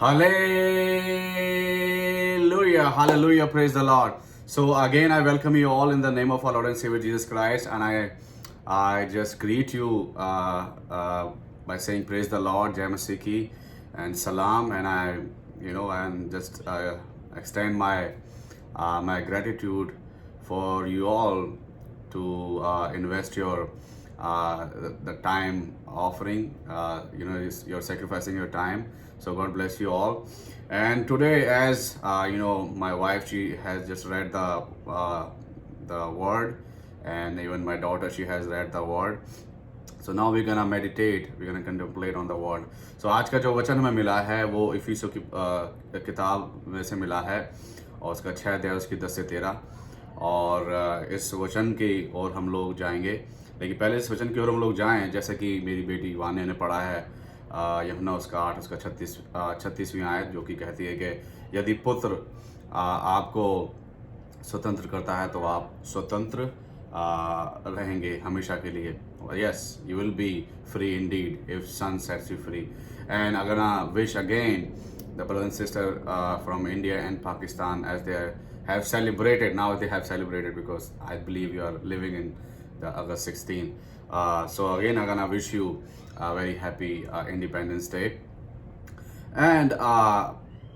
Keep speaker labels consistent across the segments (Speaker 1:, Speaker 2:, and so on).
Speaker 1: Hallelujah, hallelujah, praise the Lord. So again, I welcome you all in the name of our Lord and Savior Jesus Christ, and I just greet you by saying praise the Lord, Jai Masih ki, and Salam, and and just extend my gratitude for you all to invest the time offering. You're sacrificing your time. So God bless you all. And today, as my wife, she has just read the word, and even my daughter, she has read the word. So now we're gonna meditate, we're gonna contemplate on the word. So आज का जो वचन हमें मिला है वो इफिसियों की किताब में से मिला है, और उसका 6 अध्याय उसकी 10 से 13, और इस वचन की ओर हम लोग जाएंगे। लेकिन पहले इस वचन की ओर हम लोग जाएं, जैसे कि मेरी बेटी वान्या ने पढ़ा है यूहन्ना उसका 8 उसका 36वीं आयत, जो कि कहती है कि यदि पुत्र आपको स्वतंत्र करता है तो आप स्वतंत्र रहेंगे हमेशा के लिए. Yes, you will be free indeed if son sets you free. And I'm gonna wish again the brother and sister from India and Pakistan, as they have celebrated. Now they have celebrated because I believe you are living in the August 16. So again, I'm gonna wish you a very happy Independence Day. And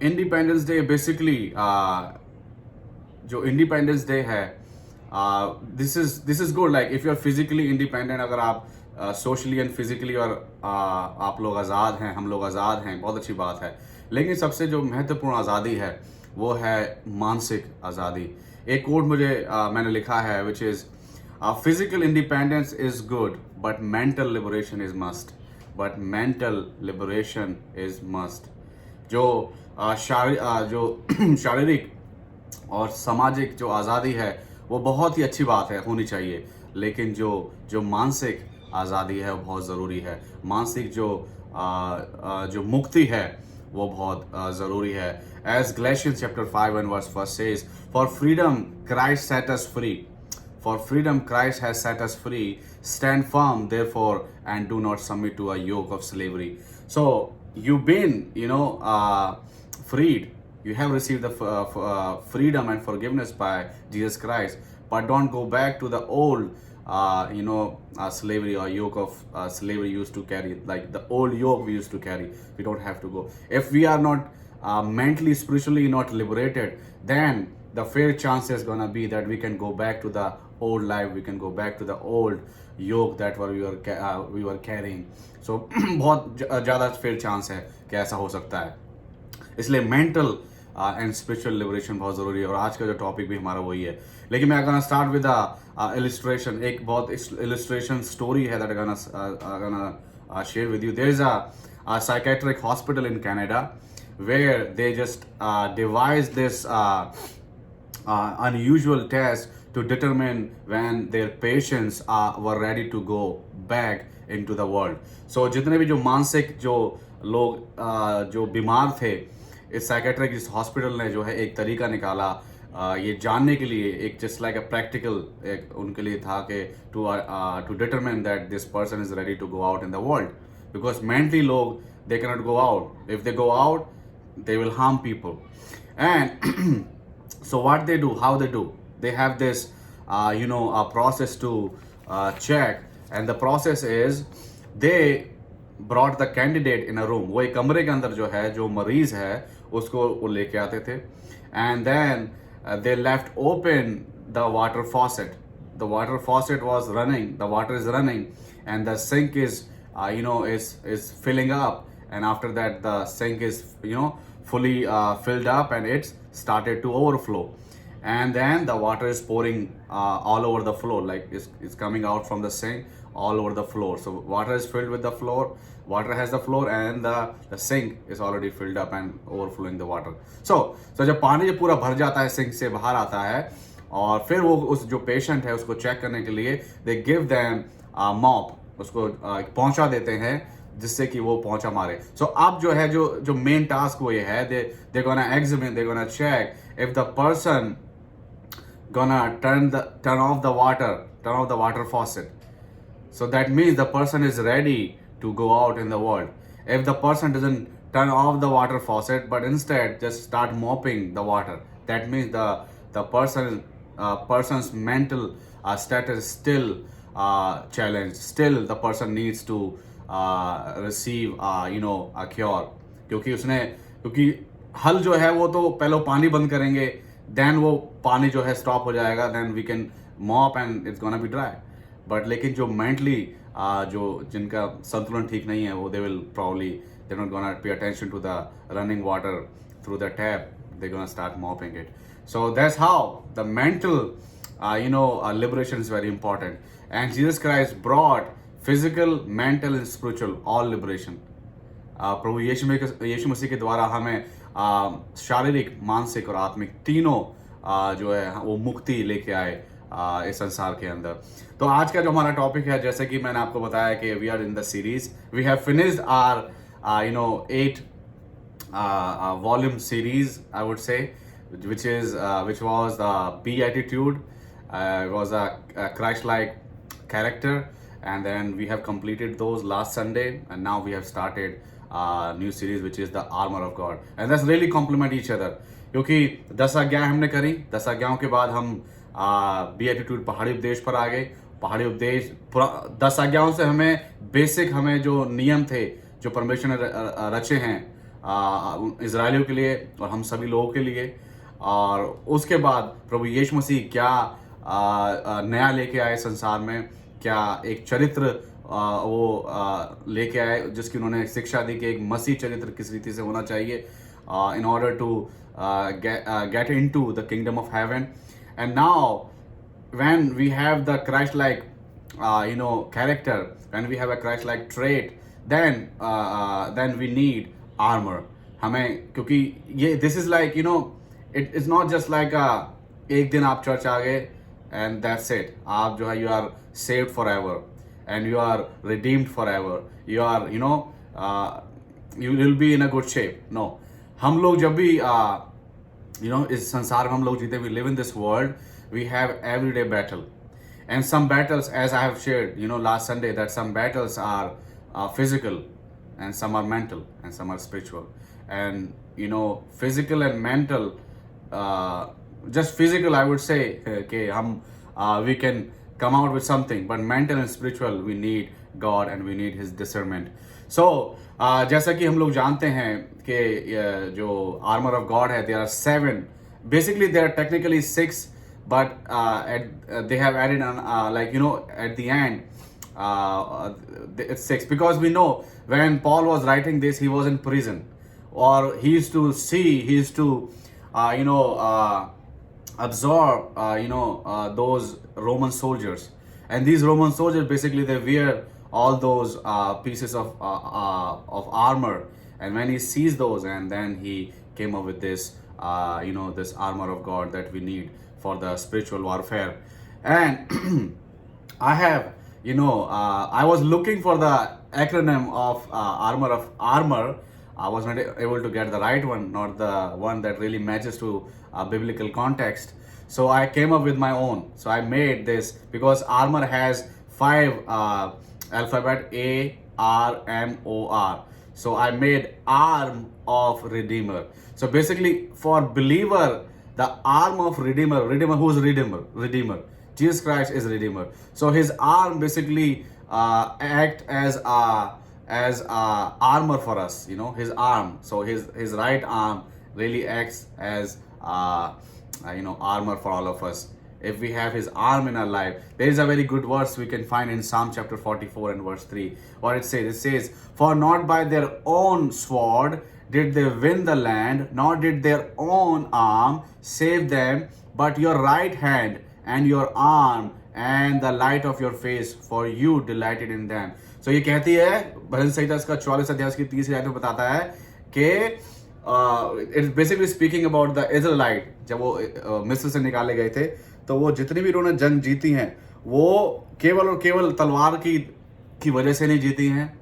Speaker 1: Independence Day basically जो Independence Day है, this is good. Like if you are physically independent, अगर आप socially and physically और आप लोग आज़ाद हैं, हम लोग आज़ाद हैं, बहुत अच्छी बात है. लेकिन सबसे जो महत्वपूर्ण आज़ादी है वो है मानसिक आज़ादी. एक कोट मैंने लिखा है, which is physical independence is good but mental liberation is must. But mental liberation is must. जो शारीरिक और सामाजिक जो आज़ादी है वो बहुत ही अच्छी बात है, होनी चाहिए. लेकिन जो मानसिक आज़ादी है वो बहुत ज़रूरी है. मानसिक जो मुक्ति है वो बहुत ज़रूरी है. As Galatians chapter 5 and verse 1 says, for freedom Christ set us free. For freedom Christ has set us free. Stand firm therefore and do not submit to a yoke of slavery. So you've been freed. You have received the freedom and forgiveness by Jesus Christ, but don't go back to the old, slavery or yoke of slavery you used to carry, like the old yoke we used to carry. We don't have to go. If we are not mentally, spiritually not liberated, then the fair chance is gonna be that we can go back to the old life. We can go back to the old yoke that we were carrying. So बहुत ज़्यादा fair chance है कि ऐसा हो सकता है. इसलिए mental and spiritual liberation बहुत ज़रूरी है, और आज का जो टॉपिक भी हमारा वही है. लेकिन मैं गोना स्टार्ट विद इलस्ट्रेशन. एक बहुत इलस्ट्रेशन स्टोरी है that I gonna share with you. There is a psychiatric hospital in Canada where they just devise this unusual test to determine when their patients were ready to go back into the world. So जितने भी जो मानसिक जो लोग जो बीमार थे, इस साइकेट्रिक इस हॉस्पिटल ने जो है एक तरीका निकाला ये जानने के लिए, एक जस्ट लाइक अ प्रैक्टिकल एक उनके लिए था कि to determine that this person is ready to go out in the world. Because mentally लोग they can not go out. If they go out they will harm people. And so what they do, how they do, they have this a process to check, and the process is they brought the candidate in a room. वो एक कमरे के अंदर जो है जो मरीज है उसको वो लेके आते थे, and then they left open the water faucet. The water faucet was running, the water is running, and the sink is is filling up, and after that the sink is fully filled up and it's started to overflow, and then the water is pouring all over the floor, like it's coming out from the sink all over the floor. So water is filled with the floor, water has the floor, and the sink is already filled up and overflowing the water. So जब पानी जब पूरा भर जाता है, sink से बाहर आता है, और फिर वो उस जो पेशेंट है उसको चेक करने के लिए दे गिव देम मॉप, उसको पहुंचा देते हैं जिससे कि वो पहुंचा मारे. सो अब जो है जो मेन टास्क वो ये है, they gonna examine, they gonna check if the person gonna turn off the water faucet. So that means the person is ready to go out in the world. If the person doesn't turn off the water faucet, but instead just start mopping the water. That means the person's mental status is still challenged. Still the person needs to receive a cure. क्योंकि हल जो है वो तो पहले पानी बंद करेंगे, देन वो पानी जो है स्टॉप हो जाएगा, then we can mop and it's gonna be dry. But लेकिन जो मेंटली जो जिनका संतुलन ठीक नहीं है वो they will probably they not gonna pay attention to the running water through the tap, they gonna start mopping it. So that's how the mental liberation is very important. And Jesus Christ brought physical, mental and spiritual all liberation. प्रभु यीशु मसीह के द्वारा हमें शारीरिक, मानसिक और आत्मिक तीनों जो है वो मुक्ति लेके आए इस संसार के अंदर. तो आज का जो हमारा टॉपिक है, जैसे कि मैंने आपको बताया कि we are in the series, we have finished our 8 volume series, I would say, which was the Beatitude. It was a Christ-like character, and then we have completed those last Sunday, and now we have started a new series which is the armor of God, and that's really complement each other. क्योंकि 10 आज्ञाएं हमने करी, 10 आज्ञाओं के बाद हम Beatitude पहाड़ी उपदेश पर आ गए. पहाड़ी उपदेश 10 आज्ञाओं से हमें जो नियम थे जो परमेश्वर ने रचे हैं इजरायलियों के लिए और हम सभी लोगों के लिए, और उसके बाद प्रभु यीशु मसीह क्या नया लेके आए संसार में, क्या एक चरित्र वो लेके आए जिसकी उन्होंने शिक्षा दी कि एक मसीह चरित्र किस रीति से होना चाहिए in order to get into the kingdom of heaven. And now when we have the Christ-like character, when we have a Christ-like trait, then we need armor. हमें क्योंकि ये this is like it's not just like एक दिन आप church आ गए and that's it. आप जो है you are saved forever and you are redeemed forever. You are you will be in a good shape. No, हम लोग जब भी इस संसार में हम लोग जीते, we live in this world, we have everyday battle, and some battles, as I have shared last Sunday, that some battles are physical and some are mental and some are spiritual. And physical and mental, just physical I would say कि हम we can come out with something, but mental and spiritual we need God and we need his discernment. So जैसा कि हम लोग जानते हैं कि जो armor of God है, there are 7, basically there are technically 6, but they have added on at the end it's 6, because we know when Paul was writing this, he was in prison, or he used to absorb those Roman soldiers, and these Roman soldiers basically they wear all those pieces of armor, and when he sees those, and then he came up with this this armor of God that we need for the spiritual warfare. And I have I was looking for the acronym of armor. I was not able to get the right one, not the one that really matches to biblical context. So I came up with my own. So I made this because armor has 5 alphabet A, R, M, O, R. So I made arm of Redeemer. So basically for believer, the arm of Redeemer, who is Redeemer? Jesus Christ is Redeemer. So his arm basically act as armor for us, his arm. So his right arm really acts as armor for all of us. If we have his arm in our life, there is a very good verse we can find in Psalm chapter 44 and verse 3. What it says, for not by their own sword did they win the land, nor did their own arm save them, but your right hand and your arm and the light of your face, for you delighted in them. So ये कहती है भजन संहिता इसका 44 अध्याय की 30 आयत में बताता है कि it's basically speaking about the Israelite. जब वो मिस्र से निकाले गए थे, तो वो जितनी भी उन्होंने जंग जीती हैं, वो केवल और केवल तलवार की वजह से नहीं जीती हैं,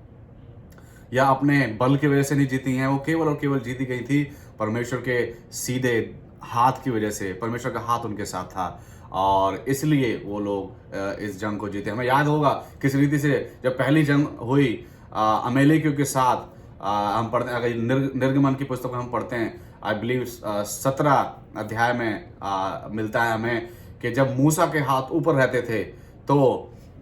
Speaker 1: या अपने बल की वजह से नहीं जीती हैं. वो केवल और केवल जीती गई थी परमेश्वर के सीधे हाथ की वजह से. परमेश्वर का हाथ उनके साथ था, और इसलिए वो लोग इस जंग को जीते. हमें याद होगा किस रीति से जब पहली जंग हुई अमेलेकियों के साथ, हम पढ़ते हैं, अगर निर्गमन की पुस्तक हम पढ़ते हैं, आई बिलीव 17 अध्याय में मिलता है हमें कि जब मूसा के हाथ ऊपर रहते थे तो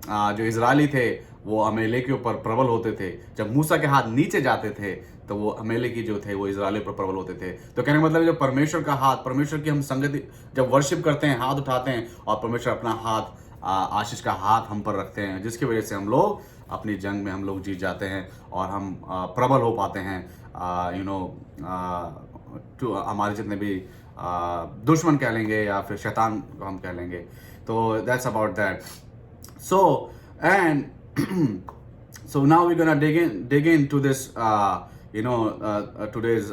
Speaker 1: जो इजरायली थे वो अमेले के ऊपर प्रबल होते थे। जब मूसा के हाथ नीचे जाते थे तो वो अमेलेकी जो थे वो इजरायली पर प्रबल होते थे। तो कहने का मतलब जब परमेश्वर का हाथ, परमेश्वर की हम संगति जब वर्शिप करते हैं, हाथ उठाते हैं और परमेश्वर अपना हाथ, आशीष का हाथ हम पर रखते हैं, जिसकी वजह से हम लोग अपनी जंग में हम लोग जीत जाते हैं और हम प्रबल हो पाते हैं। हमारे जितने भी दुश्मन कह लेंगे या फिर शैतान को हम कह लेंगे। तो that's about that. So and so now we're gonna dig into this today's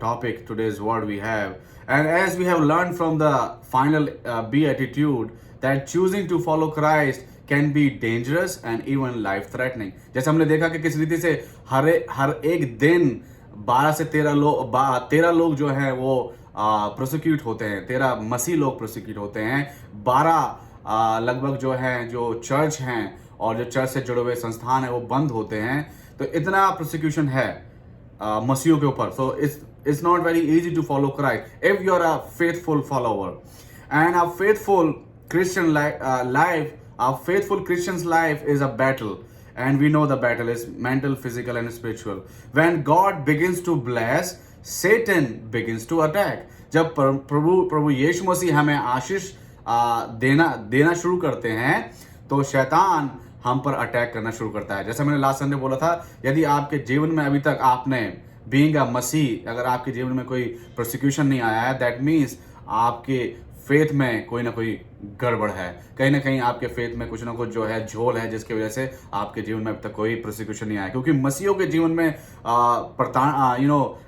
Speaker 1: topic, today's word we have. And as we have learned from the final beatitude that choosing to follow Christ can be dangerous and even life threatening. जैसे हमने देखा कि किस रीति से हर एक दिन 12 से 13 लोग जो हैं वो प्रोसिक्यूट होते हैं, 13 मसीह लोग प्रोसिक्यूट होते हैं, 12 लगभग जो हैं जो चर्च हैं और जो चर्च से जुड़े हुए संस्थान है वो बंद होते हैं। तो इतना प्रोसिक्यूशन है मसीहों के ऊपर। सो it's not very easy to follow Christ if you are a faithful follower. And a faithful Christian life, a faithful Christian's life is a battle. And we know the battle is mental, physical and spiritual. When God begins to bless, Satan begins to attack. जब प्रभु यीशु मसीह हमें आशीष देना शुरू करते हैं तो शैतान हम पर अटैक करना शुरू करता है। जैसे मैंने लास्ट संडे बोला था, यदि आपके जीवन में अभी तक आपने बीइंग अ मसीह, अगर आपके जीवन में कोई प्रोसिक्यूशन नहीं आया है, दैट मीन्स आपके फेथ में कोई ना कोई गड़बड़ है, कहीं ना कहीं आपके फेथ में कुछ ना कुछ जो है झोल है, जिसकी वजह से आपके जीवन में अब तक कोई प्रोसिक्यूशन नहीं आया। क्योंकि मसीहों के जीवन में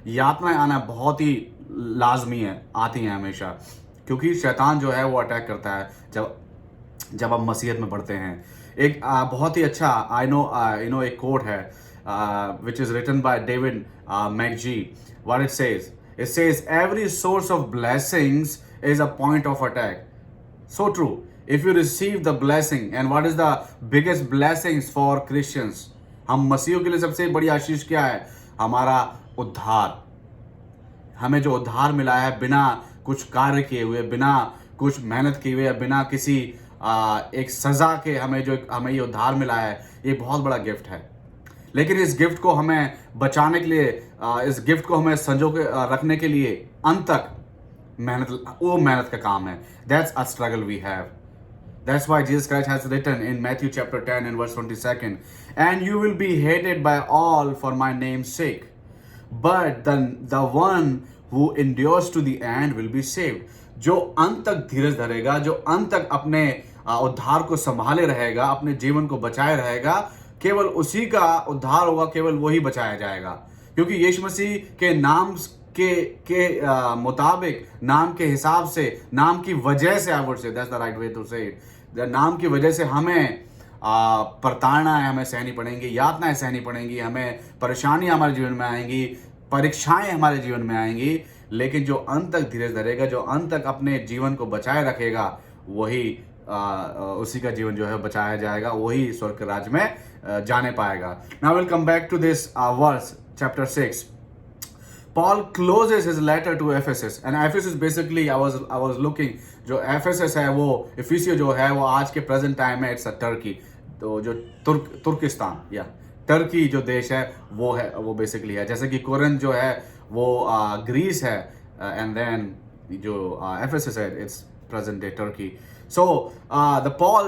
Speaker 1: यातनाएं आना बहुत ही लाजमी है, आती हैं हमेशा, क्योंकि शैतान जो है वो अटैक करता है जब आप मसीहत में बढ़ते हैं। एक बहुत ही अच्छा आई नो एक कोट है which is written by David McGee. What it says every source of blessings is a point of attack. So true. If you receive the blessing, and what is the biggest blessings for Christians? हम मसीहों के लिए सबसे बड़ी आशीष क्या है? हमारा उद्धार। हमें जो उद्धार मिला है बिना कुछ कार्य किए हुए, बिना कुछ मेहनत किए हुए, बिना किसी एक सजा के हमें ये उद्धार मिला है, ये बहुत बड़ा गिफ्ट है। लेकिन इस गिफ्ट को हमें बचाने के लिए, इस गिफ्ट को हमें संजो के रखने के लिए अंत तक मेहनत का काम है। That's a struggle we have. That's why Jesus Christ has written in Matthew chapter 10 and verse 22, and you will be hated by all for my name's sake, but the one who endures to the end will be saved. जो अंत तक धीरज धरेगा, जो अंत तक अपने उद्धार को संभाले रहेगा, अपने जीवन को बचाए रहेगा, केवल उसी का उद्धार होगा, केवल वही बचाया जाएगा। क्योंकि यीशु मसीह के नाम के मुताबिक, नाम के हिसाब से, नाम की वजह से, I would say that's the right way to say it, नाम की वजह से हमें प्रताड़नाएं हमें सहनी पड़ेंगी, यातनाएं सहनी पड़ेंगी, हमें परेशानियां हमारे जीवन में आएंगी, परीक्षाएं हमारे जीवन में आएंगी। लेकिन जो अंत तक धीरज धरेगा, जो अंत तक अपने जीवन को बचाए रखेगा, वही उसी का जीवन जो है बचाया जाएगा, वही स्वर्ग के राज्य में जाने पाएगा। Now we'll come back to this verse, chapter 6. Paul closes his letter to Ephesus, and Ephesus basically I was looking, जो Ephesus है वो इफिसियो जो है वो आज के प्रेजेंट टाइम में इट्स अ टर्की, तो जो तुर्किस्तान या टर्की जो देश है वो बेसिकली है। जैसे कि कोरिन्थ जो है वो ग्रीस है, एंड देन जो Ephesus है it's present day Turkey. So the Paul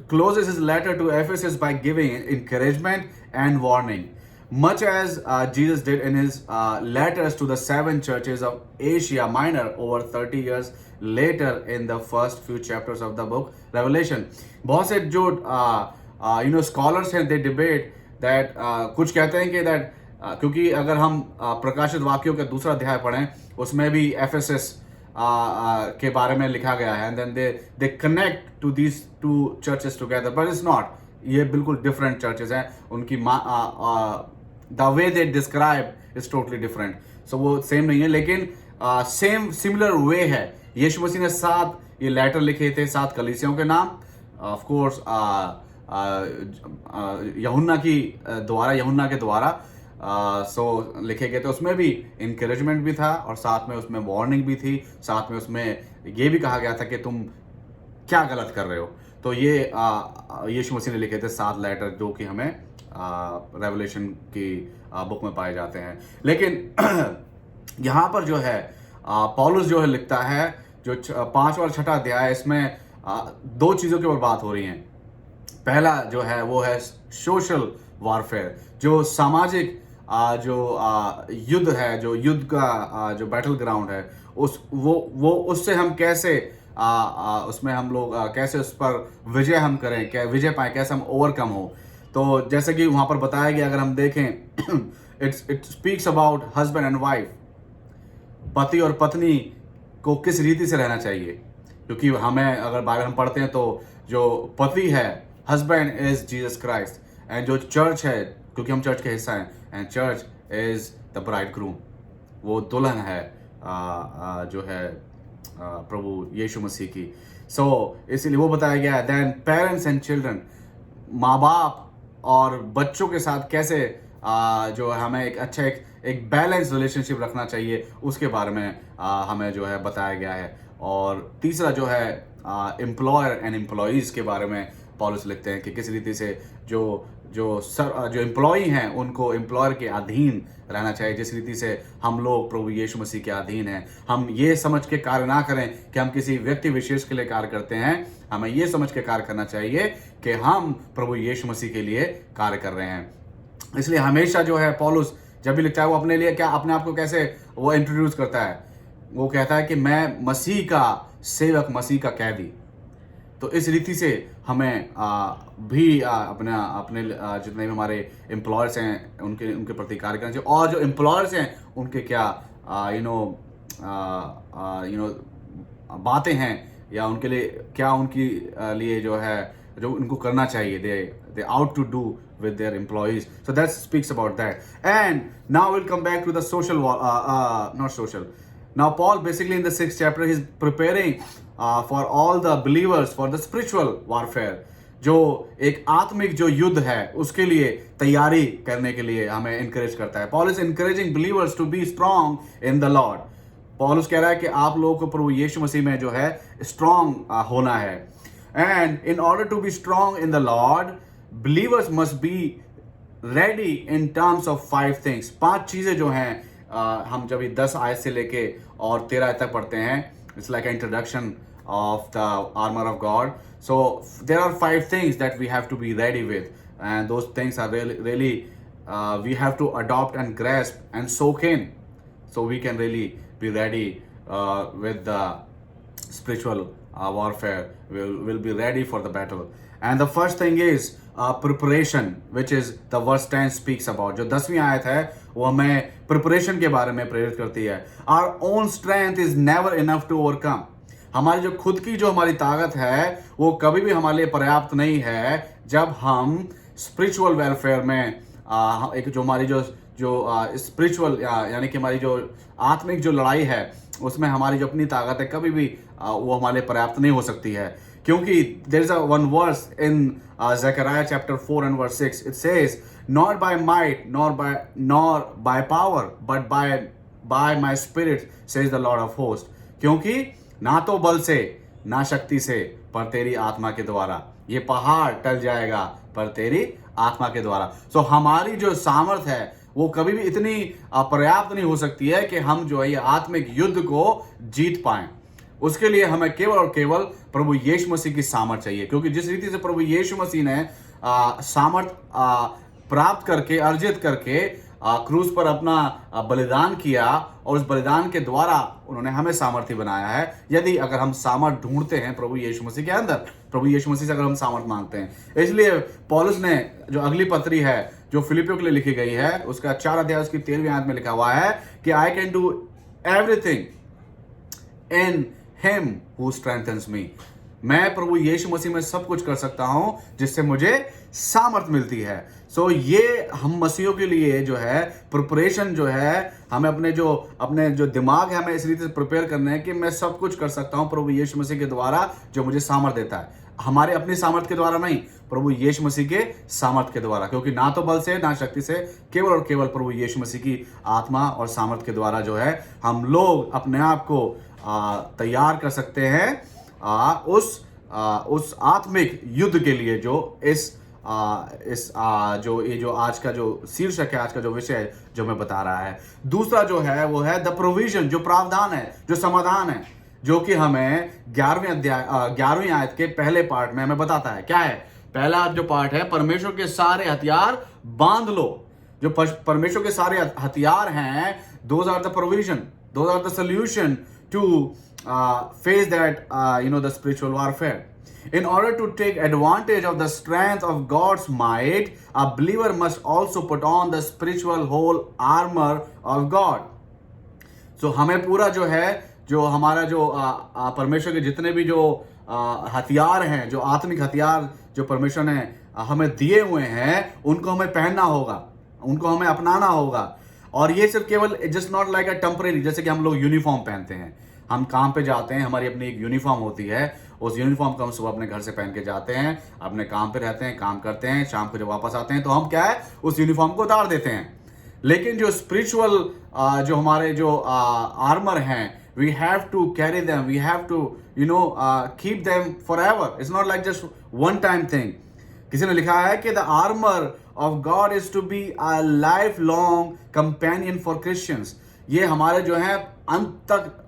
Speaker 1: closes his letter to Ephesus by giving encouragement and warning, much as Jesus did in his letters to the 7 churches of Asia Minor over 30 years later in the first few chapters of the book Revelation. बहुत से जो scholars हैं, they debate that कुछ कहते हैं कि that क्योंकि अगर हम प्रकाशित वाक्यों का दूसरा अध्याय पढ़ें, उसमें भी Ephesus के बारे में लिखा गया है, and then they connect to these two churches together, but it's not. ये बिल्कुल different churches हैं, उनकी the way they describe is totally different. So वो same नहीं है, लेकिन similar way है। यीशु मसीह ने 7 ये लेटर लिखे थे, 7 कलीसियाओं के नाम। Of course यूहन्ना के द्वारा सो लिखे गए थे। उसमें भी इंकरेजमेंट भी था और साथ में उसमें वार्निंग भी थी, साथ में उसमें ये भी कहा गया था कि तुम क्या गलत कर रहे हो। तो ये यीशु मसीह ने लिखे थे 7 लेटर जो कि हमें रेवलेशन की बुक में पाए जाते हैं। लेकिन यहाँ पर जो है पौलुस जो है लिखता है, जो 5वां और 6वां अध्याय, इसमें 2 चीज़ों के ऊपर बात हो रही हैं। पहला जो है वो है सोशल वारफेयर, जो सामाजिक जो युद्ध है, जो युद्ध का जो बैटल ग्राउंड है, वो उससे हम कैसे उसमें हम लोग कैसे उस पर विजय हम करें, क्या विजय पाएं, कैसे हम ओवरकम हो। तो जैसे कि वहाँ पर बताया गया, अगर हम देखें it speaks about husband and wife, पति और पत्नी को किस रीति से रहना चाहिए। क्योंकि हमें अगर बाइबल हम पढ़ते हैं तो जो पति है, husband is Jesus Christ, and जो चर्च है, क्योंकि हम चर्च के हिस्सा हैं, and church is the bride groom, वो दुल्हन है जो है प्रभु यीशु मसीह की। सो इसीलिए वो बताया गया है। देन पेरेंट्स एंड चिल्ड्रन, माँ बाप और बच्चों के साथ कैसे जो हमें एक अच्छा एक बैलेंस रिलेशनशिप रखना चाहिए, उसके बारे में हमें जो है बताया गया है। और तीसरा जो है एम्प्लॉयर एंड एम्प्लॉयज़ के बारे में पौलुस लिखते हैं कि किस रीति से जो एम्प्लॉई हैं उनको एम्प्लॉयर के अधीन रहना चाहिए, जिस रीति से हम लोग प्रभु यीशु मसीह के अधीन हैं। हम ये समझ के कार्य ना करें कि हम किसी व्यक्ति विशेष के लिए कार्य करते हैं, हमें ये समझ के कार्य करना चाहिए कि हम प्रभु यीशु मसीह के लिए कार्य कर रहे हैं। इसलिए हमेशा जो है पौलुस जब भी लिखता है, वो अपने लिए क्या, अपने आप को कैसे वो इंट्रोड्यूस करता है, वो कहता है कि मैं मसीह का सेवक, मसीह का कैदी। तो इस रीति से हमें भी अपने जितने भी हमारे एम्प्लॉयर्स हैं उनके प्रति कार्य करना चाहिए। और जो एम्प्लॉयर्स हैं उनके क्या बातें हैं, या उनके लिए क्या, उनकी लिए जो है जो उनको करना चाहिए, they ought to do with their employees. So that speaks about that. And now we'll come back to the social, not social. Now Paul basically in the 6th chapter he's preparing for all the believers for the spiritual warfare. जो एक आत्मिक जो युद्ध है उसके लिए तैयारी करने के लिए हमें encourage करता है। Paul is encouraging believers to be strong in the Lord. पौलुस कह रहा है कि आप लोगों को प्रभु यीशु मसीह में जो है स्ट्रांग होना है। And in order to be strong in the Lord, believers must be ready in terms of 5 things. 5 चीज़ें जो हैं हम जब ये 10 आयत से लेके और 13 आयत तक पढ़ते हैं, it's like an introduction of the armor of God. So there are 5 things that we have to be ready with, and those things are really we have to adopt and grasp and soak in, so we can really be ready with the spiritual warfare. Will be ready for the battle. And the first thing is preparation, which is the verse 10 speaks about. जो 10वीं आयत है वो हमें preparation के बारे में प्रेरित करती है। Our own strength is never enough to overcome. हमारी जो खुद की जो हमारी ताकत है वो कभी भी हमारे लिए पर्याप्त नहीं है जब हम स्पिरिचुअल वेलफेयर में एक जो हमारी जो स्पिरिचुअल यानी कि हमारी जो आत्मिक जो लड़ाई है उसमें हमारी जो अपनी ताकत है कभी भी वो हमारे लिए पर्याप्त नहीं हो सकती है। क्योंकि there is one verse in Zechariah chapter 4 and verse 6. It says, not by might nor by power but by my spirit says the Lord of hosts. क्योंकि ना तो बल से ना शक्ति से पर तेरी आत्मा के द्वारा, ये पहाड़ टल जाएगा पर तेरी आत्मा के द्वारा। सो हमारी जो सामर्थ है वो कभी भी इतनी पर्याप्त नहीं हो सकती है कि हम जो है ये आत्मिक युद्ध को जीत पाएं। उसके लिए हमें केवल और केवल प्रभु यीशु मसीह की सामर्थ चाहिए। क्योंकि जिस रीति से प्रभु यीशु मसीह ने सामर्थ प्राप्त करके, अर्जित करके क्रूस पर अपना बलिदान किया और उस बलिदान के द्वारा उन्होंने हमें सामर्थी बनाया है। यदि अगर हम सामर्थ ढूंढते हैं प्रभु यीशु मसीह के अंदर, प्रभु यीशु मसीह से अगर हम सामर्थ मांगते हैं। इसलिए पौलुस ने जो अगली पत्री है जो फिलिपियों के लिए लिखी गई है उसका 4 अध्याय उसकी 13वीं आयत में लिखा हुआ है कि I can do everything in him who strengthens me. मैं प्रभु यीशु मसीह में सब कुछ कर सकता हूं जिससे मुझे सामर्थ मिलती है। सो ये हम मसीहों के लिए जो है प्रिपरेशन जो है हमें अपने जो दिमाग है हमें इस रीति से प्रिपेयर करना है कि मैं सब कुछ कर सकता हूं प्रभु यीशु मसीह के द्वारा जो मुझे सामर्थ देता है। हमारे अपनी सामर्थ के द्वारा नहीं, प्रभु यीशु मसीह के सामर्थ के द्वारा, क्योंकि ना तो बल से ना शक्ति से, केवल और केवल प्रभु यीशु मसीह की आत्मा और सामर्थ के द्वारा जो है हम लोग अपने आप को तैयार कर सकते हैं उस आत्मिक युद्ध के लिए जो जो आज का जो शीर्षक है, आज का जो विषय है जो मैं बता रहा है। दूसरा जो है वो है द प्रोविजन, जो प्रावधान है, जो समाधान है, जो कि हमें 11वीं आयत के पहले पार्ट में हमें बताता है। क्या है पहला जो पार्ट है? परमेश्वर के सारे हथियार बांध लो। जो परमेश्वर के सारे हथियार हैं, those are the provision, those are the solution to face that the spiritual warfare. In order to take advantage of the strength of God's might, a believer must also put on the spiritual whole armor of God. So हमें पूरा जो है, जो हमारा जो परमेश्वर के जितने भी जो हथियार हैं, जो आत्मिक हथियार जो परमेश्वर ने हमें दिए हुए हैं, उनको हमें पहनना होगा, उनको हमें अपनाना होगा। और ये सिर्फ केवल just not like a temporary, जैसे कि हम लोग यूनिफॉर्म पहनते हैं, हम काम पे जाते हैं, हमारी अपनी एक यूनिफॉर्म होती है, उस यूनिफॉर्म को हम सुबह अपने घर से पहन के जाते हैं, अपने काम पे रहते हैं, काम करते हैं, शाम को जब वापस आते हैं तो हम क्या है, उस यूनिफॉर्म को उतार देते हैं। लेकिन जो स्पिरिचुअल जो हमारे जो आर्मर हैं, we have to carry them, we have to keep them forever. It's not like just one time thing. किसी ने लिखा है कि the armour of God is to be a lifelong companion for Christians. ये हमारे जो है अंत तक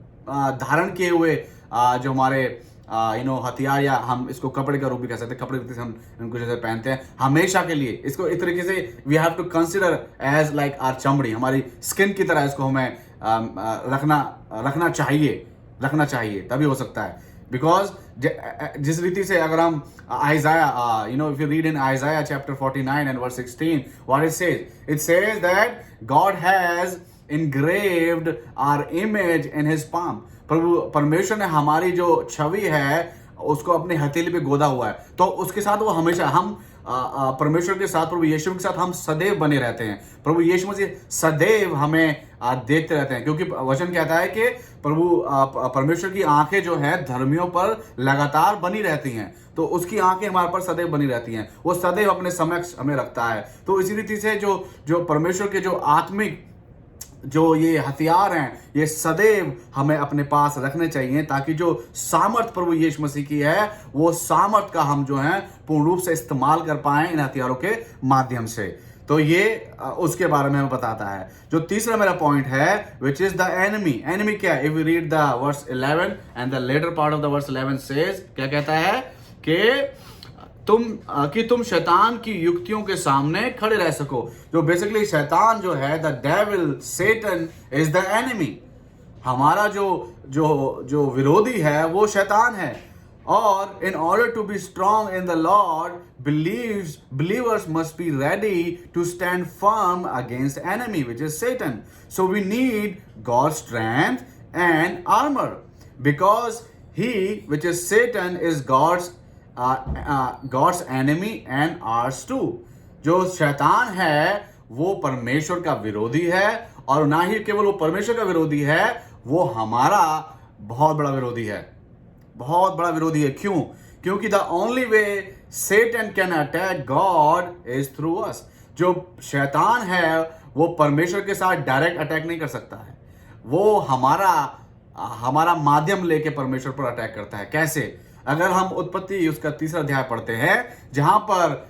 Speaker 1: धारण किए हुए जो हमारे हथियार, या हम इसको कपड़े का रूप भी कह सकते हैं, कपड़े जैसे हम इनको जैसे पहनते हैं हमेशा के लिए, इसको इस तरीके से we have to consider as like our चमड़ी, हमारी स्किन की तरह इसको हमें रखना चाहिए, तभी हो सकता है। बिकॉज जिस रीति से अगर हम आइजाया if you read in आइजाया chapter 49 and verse 16, what it says that God has engraved our image in his palm. परमेश्वर ने हमारी जो छवि है उसको अपने हथेली पे गोदा हुआ है, तो उसके साथ वो हमेशा हम परमेश्वर के साथ, प्रभु यीशु के साथ हम सदैव बने रहते हैं। प्रभु यीशु मसीह सदैव हमें देखते रहते हैं, क्योंकि वचन कहता है कि परमेश्वर की आंखें जो हैं धर्मियों पर लगातार बनी रहती हैं, तो उसकी आंखें हमारे पर सदैव बनी रहती हैं, वो सदैव अपने समक्ष हमें रखता है। तो इसी रीति से जो परमेश्वर के जो आत्मिक जो ये हथियार हैं, ये सदैव हमें अपने पास रखने चाहिए, ताकि जो सामर्थ प्रभु यीशु मसीह की है, वो सामर्थ का हम जो है पूर्ण रूप से इस्तेमाल कर पाएं इन हथियारों के माध्यम से। तो ये उसके बारे में हमें बताता है। जो तीसरा मेरा पॉइंट है, which is the enemy. Enemy क्या है? If you read the verse 11 and the latter part of the verse 11 says, क्या कहता है कि तुम शैतान की युक्तियों के सामने खड़े रह सको। जो बेसिकली शैतान जो है, the devil, Satan is the enemy. हमारा जो विरोधी है वो शैतान है। और in order to be strong in the Lord, believers must be ready to stand firm against enemy, which is Satan. So we need God's strength and armor, because he, which is Satan, is God's enemy and ours too. जो शैतान है वो परमेश्वर का विरोधी है, और ना ही केवल वो परमेश्वर का विरोधी है, वो हमारा बहुत बड़ा विरोधी है, बहुत बड़ा विरोधी है। क्यों? क्योंकि the only way Satan can attack God is through us. जो शैतान है वो परमेश्वर के साथ डायरेक्ट अटैक नहीं कर सकता है, वो हमारा माध्यम लेके परमेश्वर पर अटैक करता है। कैसे? अगर हम उत्पत्ति उसका 3रा अध्याय पढ़ते हैं, जहां पर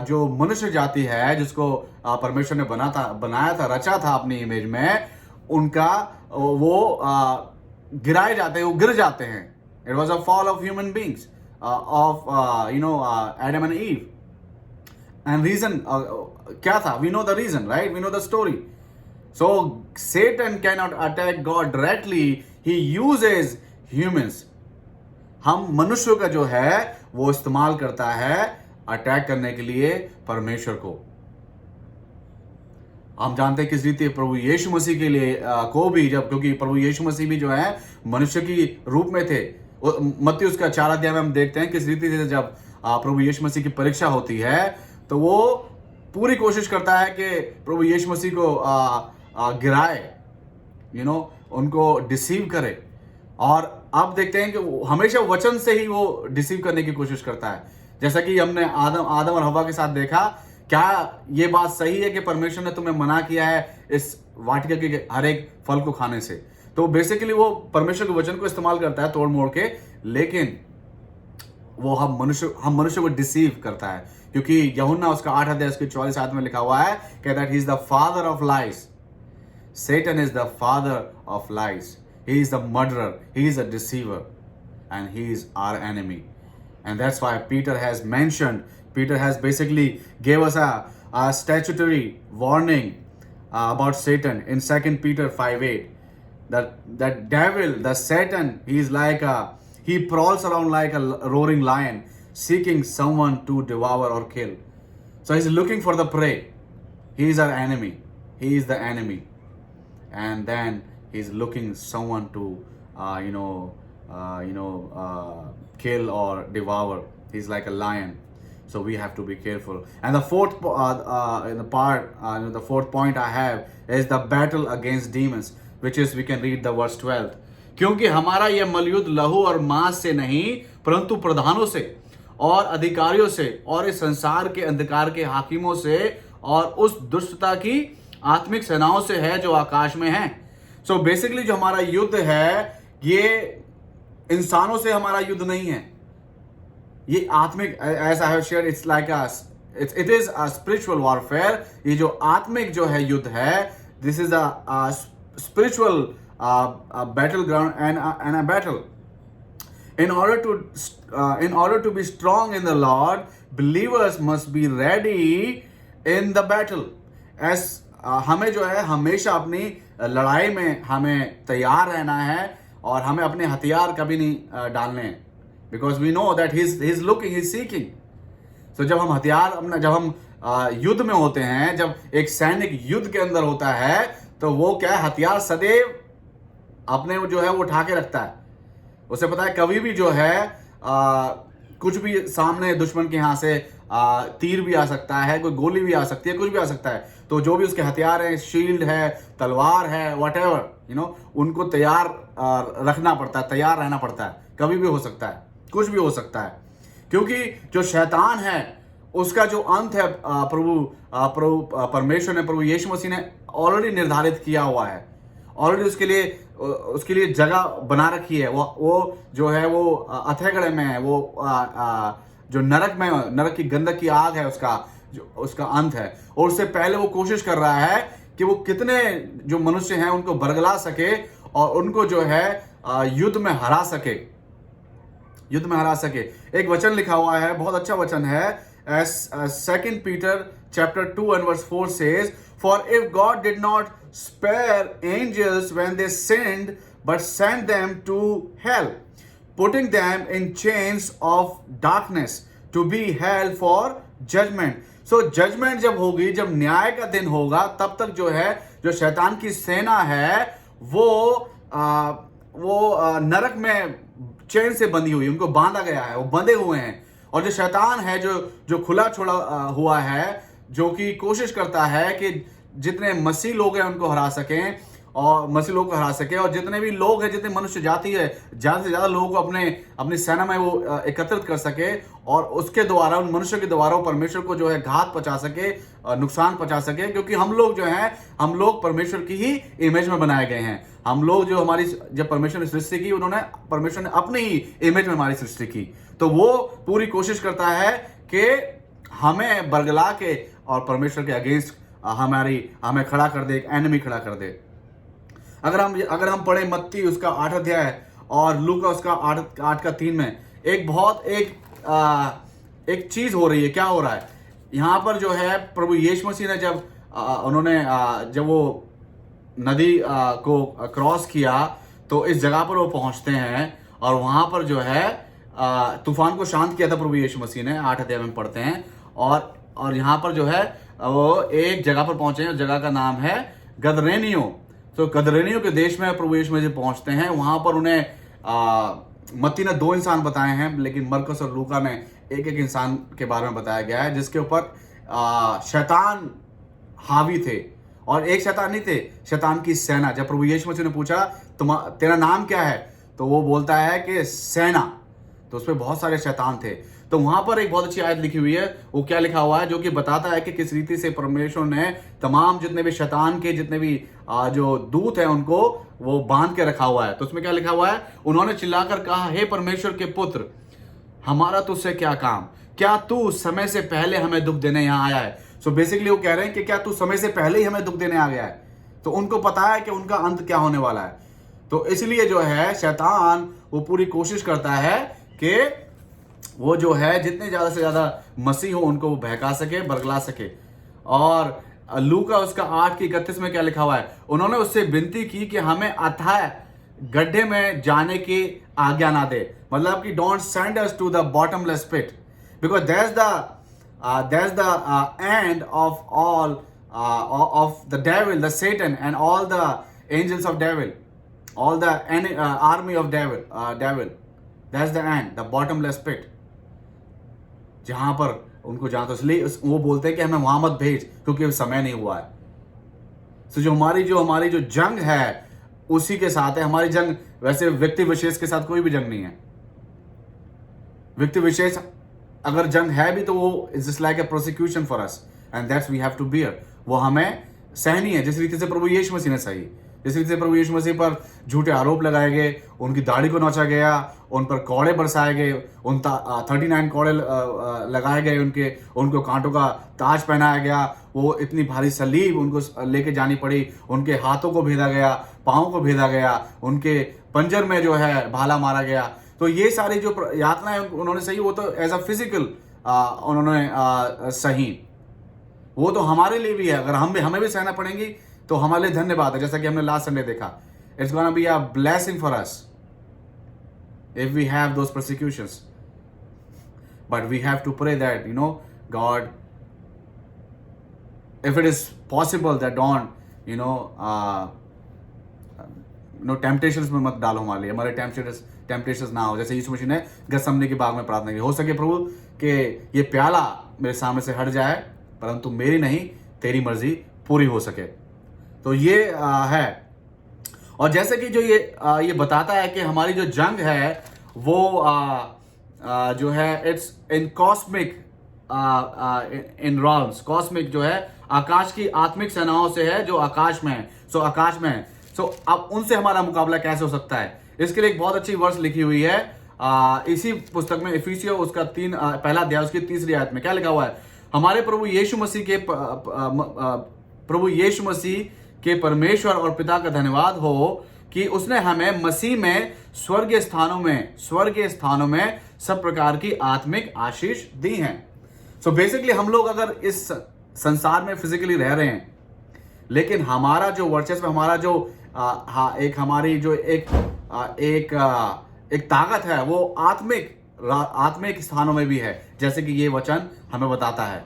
Speaker 1: जो मनुष्य जाति है, जिसको परमेश्वर ने बनाया था, रचा था अपनी इमेज में, उनका वो गिराए जाते हैं, वो गिर जाते हैं। It was a fall of human beings of Adam and Eve. And reason क्या था? We know the reason, right? We know the story. So Satan cannot attack God directly. He uses humans. हम मनुष्यों का जो है वो इस्तेमाल करता है अटैक करने के लिए परमेश्वर को। हम जानते हैं किस रीति प्रभु यीशु मसीह के लिए को भी, जब, क्योंकि प्रभु यीशु मसीह भी जो है मनुष्य की रूप में थे। मत्ती उसका 4 अध्याय में हम देखते हैं किस रीति से जब प्रभु यीशु मसीह की परीक्षा होती है, तो वो पूरी कोशिश करता है कि प्रभु यीशु मसीह को गिराए, उनको डिसीव करे। और अब देखते हैं कि वो हमेशा वचन से ही वो डिसीव करने की कोशिश करता है। जैसा कि हमने आदम और हवा के साथ देखा, क्या ये बात सही है कि परमेश्वर ने तुम्हें मना किया है इस वाटिका के हर एक फल को खाने से? तो बेसिकली वो परमेश्वर के वचन को इस्तेमाल करता है तोड़ मोड़ के, लेकिन वो हम मनुष्य को डिसीव करता है, क्योंकि यूहन्ना उसका 8 अध्याय उसके 44 आयत में लिखा हुआ है कि that he is the father of lies. Satan is the father of lies. He is the murderer. He is a deceiver. And he is our enemy. And that's why Peter has basically gave us a statutory warning about Satan in 2 Peter 5:8. That devil, the Satan, he prowls around like a roaring lion, seeking someone to devour or kill. So he's looking for the prey. He is our enemy. He is the enemy. And then he's looking someone to kill or devour. He's like a lion, so we have to be careful. And the fourth the fourth point I have is the battle against demons, which is we can read the verse 12. क्योंकि हमारा यह मलयुद्ध लहू और मांस से नहीं, परंतु प्रधानों से और अधिकारियों से और इस संसार के अंधकार के हाकिमों से और उस दुष्टता की आत्मिक सेनाओं से है जो आकाश में है। सो बेसिकली जो हमारा युद्ध है, ये इंसानों से हमारा युद्ध नहीं है, ये आत्मिक, as I have shared, it is a spiritual warfare. ये जो आत्मिक जो है युद्ध है, this is a spiritual battleground and a battle. In order to be strong in the Lord, believers must be ready in the battle. हमें जो है हमेशा अपनी लड़ाई में हमें तैयार रहना है और हमें अपने हथियार कभी नहीं डालने हैं, because we know that he is looking, he is seeking. तो जब हम युद्ध में होते हैं, जब एक सैनिक युद्ध के अंदर होता है, तो वो क्या है, हथियार सदैव अपने जो है वो उठा के रखता है। उसे पता है कभी भी जो है कुछ भी सामने दुश्मन के यहाँ से तीर भी आ सकता है, कोई गोली भी आ सकती है, कुछ भी आ सकता है। तो जो भी उसके हथियार हैं, शील्ड है, तलवार है, व्हाटएवर, उनको तैयार रखना पड़ता है, तैयार रहना पड़ता है। कभी भी हो सकता है, कुछ भी हो सकता है, क्योंकि जो शैतान है उसका जो अंत है परमेश्वर ने, प्रभु यीशु मसीह ने ऑलरेडी निर्धारित किया हुआ है। ऑलरेडी उसके लिए जगह बना रखी है। वो जो है वो अथेगड़े में है, वो जो नरक की गंधक की आग है, उसका अंत है। और उससे पहले वो कोशिश कर रहा है कि वो कितने जो मनुष्य हैं उनको बरगला सके और उनको जो है युद्ध में हरा सके। एक वचन लिखा हुआ है, बहुत अच्छा वचन है, 2 Peter chapter 2 and verse 4 says, "For if God did not spare angels when they sinned, but sent them to hell, putting them in chains of darkness to be held for judgment." So judgment जब होगी, जब न्याय का दिन होगा, तब तक जो है जो शैतान की सेना है वो नरक में चैन से बंधी हुई, उनको बांधा गया है, वो बंधे हुए हैं। और जो शैतान है जो खुला छोड़ा हुआ है, जो कि कोशिश करता है कि जितने मसीह लोग हैं उनको हरा सकें और जितने भी लोग हैं, जितने मनुष्य जाति है, ज़्यादा से ज़्यादा लोगों को अपनी सेना में वो एकत्रित कर सके और उसके द्वारा, उन मनुष्यों के द्वारा परमेश्वर को जो है घात पहुंचा सके, नुकसान पहुंचा सके। क्योंकि हम लोग परमेश्वर की ही इमेज में बनाए गए हैं। हम लोग जब परमेश्वर ने सृष्टि की, परमेश्वर ने अपनी ही इमेज में हमारी सृष्टि की। तो वो पूरी कोशिश करता है कि हमें बरगला के और परमेश्वर के अगेंस्ट हमें खड़ा कर दे, एक एनिमी खड़ा कर दे। अगर हम पढ़े मत्ती उसका 8 अध्याय और लूका उसका 8:3 में एक चीज हो रही है। क्या हो रहा है यहाँ पर? जो है प्रभु यीशु मसीह ने जब वो नदी को क्रॉस किया, तो इस जगह पर वो पहुंचते हैं और वहां पर जो है तूफान को शांत किया था प्रभु यीशु मसीह ने। 8 अध्याय में पढ़ते हैं और यहाँ पर जो है वो एक जगह पर पहुंचे हैं, उस जगह का नाम है गदरेनियो। तो गदरेनियों के देश में प्रभु यीशु मसीह पहुंचते हैं। वहां पर उन्हें मत्ती ने 2 इंसान बताए हैं, लेकिन मरकुस और लूका में एक इंसान के बारे में बताया गया है, जिसके ऊपर शैतान हावी थे। और एक शैतान नहीं थे, शैतान की सेना। जब प्रभु यीशु मसीह ने पूछा तेरा नाम क्या है, तो वो बोलता है कि सेना, तो उसमें बहुत सारे शैतान थे। तो वहां पर एक बहुत अच्छी आयत लिखी हुई है, वो क्या लिखा हुआ है, जो कि बताता है कि किस रीति से परमेश्वर ने तमाम जितने भी शैतान के जितने भी जो दूत हैं उनको वो बांध के रखा हुआ है। तो उसमें क्या लिखा हुआ है, उन्होंने चिल्लाकर कहा, हे परमेश्वर के पुत्र, हमारा तुझसे क्या काम, क्या तू समय से पहले हमें दुख देने यहाँ आया है। सो बेसिकली वो कह रहे हैं कि क्या तू समय से पहले ही हमें दुख देने आ गया है। तो उनको पता है कि उनका अंत क्या होने वाला है। तो इसलिए जो है शैतान वो पूरी कोशिश करता है कि वो जो है जितने ज्यादा से ज्यादा मसीह हो उनको वो बहका सके, बरगला सके। और लूका उसका 8:31 में क्या लिखा हुआ है, उन्होंने उससे विनती की कि हमें अथाह गड्ढे में जाने की आज्ञा ना दे, मतलब कि don't send us to the bottomless pit, because that's the end of all of the devil, the Satan and all the angels of devil, all the army of devil. That's the end, the bottomless pit, जहां पर उनको जाना। तो इसलिए वो बोलते हैं कि हमें वहां मत भेज, क्योंकि समय नहीं हुआ है। तो जो हमारी जो जंग है उसी के साथ है। हमारी जंग वैसे व्यक्ति विशेष के साथ कोई भी जंग नहीं है। व्यक्ति विशेष अगर जंग है भी तो वो is just like a prosecution for us and that's we have to bear, वो हमें सहनी है। जिस रीति से प्रभु यीशु मसीह ने सही, जिस रीति से प्रभु यीशु मसीह पर झूठे आरोप लगाए गए, उनकी दाढ़ी को नोचा गया, उन पर कौड़े बरसाए गए, 39 कौड़े लगाए गए, उनको कांटों का ताज पहनाया गया, वो इतनी भारी सलीब उनको लेके जानी पड़ी, उनके हाथों को भेदा गया, पाँव को भेदा गया, उनके पंजर में जो है भाला मारा गया। तो ये सारी जो यातनाएं उन्होंने सही, वो तो एज अ फिजिकल उन्होंने सही, वो तो हमारे लिए भी है। अगर हमें भी सहना पड़ेंगी तो हमारे लिए धन्यवाद है, जैसा कि हमने लास्ट संडे देखा। It's gonna be a blessing for us if we have those persecutions, but we have to pray that God, if it is possible that don't temptations में मत डालो हमारे टेम्पटेशंस ना हो, जैसे यीशु मसीह ने गतसमनी के बाग में प्रार्थना की, हो सके प्रभु कि ये प्याला मेरे सामने से हट जाए, परंतु मेरी नहीं तेरी मर्जी पूरी हो सके। तो ये है। और जैसे कि जो ये बताता है कि हमारी जो जंग है वो जो है it's in cosmic in realms, cosmic जो है आकाश की आत्मिक सेनाओं से है जो आकाश में है। आकाश में है। अब उनसे हमारा मुकाबला कैसे हो सकता है, इसके लिए एक बहुत अच्छी वर्स लिखी हुई है इसी पुस्तक में, इफिसियों उसका पहला अध्याय उसकी 3री आयत में क्या लिखा हुआ है, हमारे प्रभु यीशु मसीह के परमेश्वर और पिता का धन्यवाद हो कि उसने हमें मसीह में स्वर्गीय स्थानों में सब प्रकार की आत्मिक आशीष दी हैं। सो बेसिकली हम लोग अगर इस संसार में फिजिकली रह रहे हैं, लेकिन हमारा जो वर्चस्व, हमारा जो हमारी जो एक ताकत है वो आत्मिक स्थानों में भी है, जैसे कि ये वचन हमें बताता है।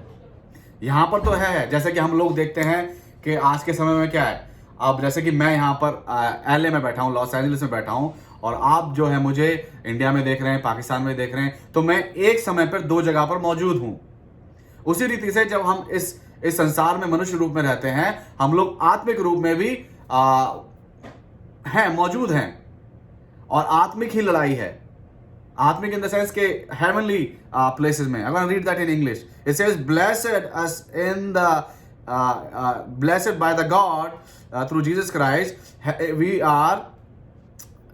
Speaker 1: यहाँ पर तो है, जैसे कि हम लोग देखते हैं कि आज के समय में क्या है। अब जैसे कि मैं यहाँ पर LA में बैठा हूँ, लॉस एंजलिस में बैठा हूँ, और आप जो है मुझे इंडिया में देख रहे हैं, पाकिस्तान में देख रहे हैं, तो मैं एक समय पर 2 जगह पर मौजूद हूँ। उसी रीति से जब हम इस संसार में मनुष्य रूप में रहते हैं, हम लोग आत्मिक रूप में भी मौजूद हैं, और आत्मिक ही लड़ाई है। आत्मिक इन द सेंस के हेवनली प्लेसेस में। I'm going to read that in English. It says, blessed by the God through Jesus Christ,